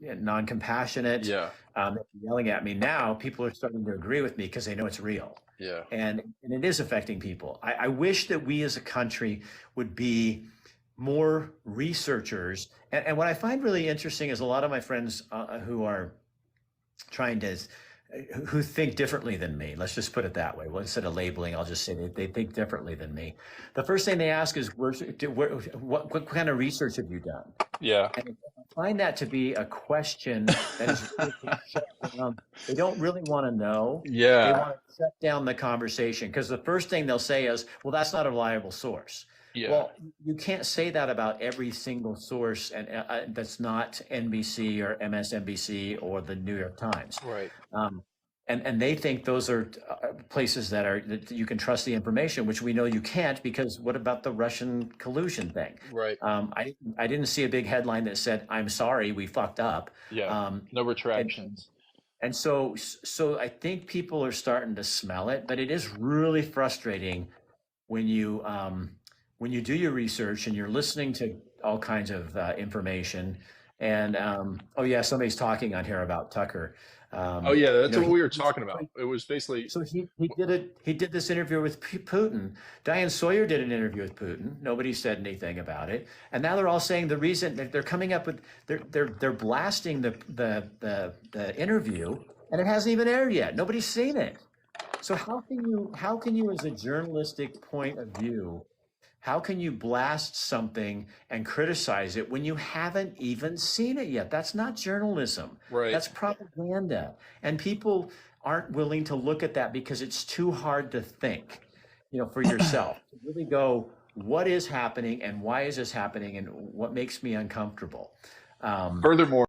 non-compassionate, Yeah. yelling at me. Now people are starting to agree with me because they know it's real. Yeah. And it is affecting people. I wish that we as a country would be more researchers. And what I find really interesting is a lot of my friends who are trying to who think differently than me. Let's just put it that way. Well, instead of labeling, I'll just say they think differently than me. The first thing they ask is, what kind of research have you done? Yeah. And I find that to be a question that is really shut down. They don't really want to know. They Yeah. want to shut down the conversation because the first thing they'll say is, well, that's not a reliable source. Yeah. Well, you can't say that about every single source, and that's not NBC or MSNBC or the New York Times. Right. Um, and they think those are places that you can trust the information, which we know you can't, because what about the Russian collusion thing? Right. I didn't see a big headline that said, "I'm sorry, we fucked up." Yeah. No And retractions. and so I think people are starting to smell it, but it is really frustrating when you do your research and you're listening to all kinds of information. And oh yeah, somebody's talking on here about Tucker. Oh yeah, You that's know, what he, we were talking about. It was basically so he did this interview with Putin. Diane Sawyer did an interview with Putin. Nobody said anything about it, and now they're all saying the reason that they're coming up with they're blasting the interview, and it hasn't even aired yet. Nobody's seen it. So how can you as a journalistic point of view, how can you blast something and criticize it when you haven't even seen it yet? That's not journalism. right. That's propaganda. And people aren't willing to look at that because it's too hard to think, for yourself. To really go, what is happening and why is this happening and what makes me uncomfortable? Um, Furthermore,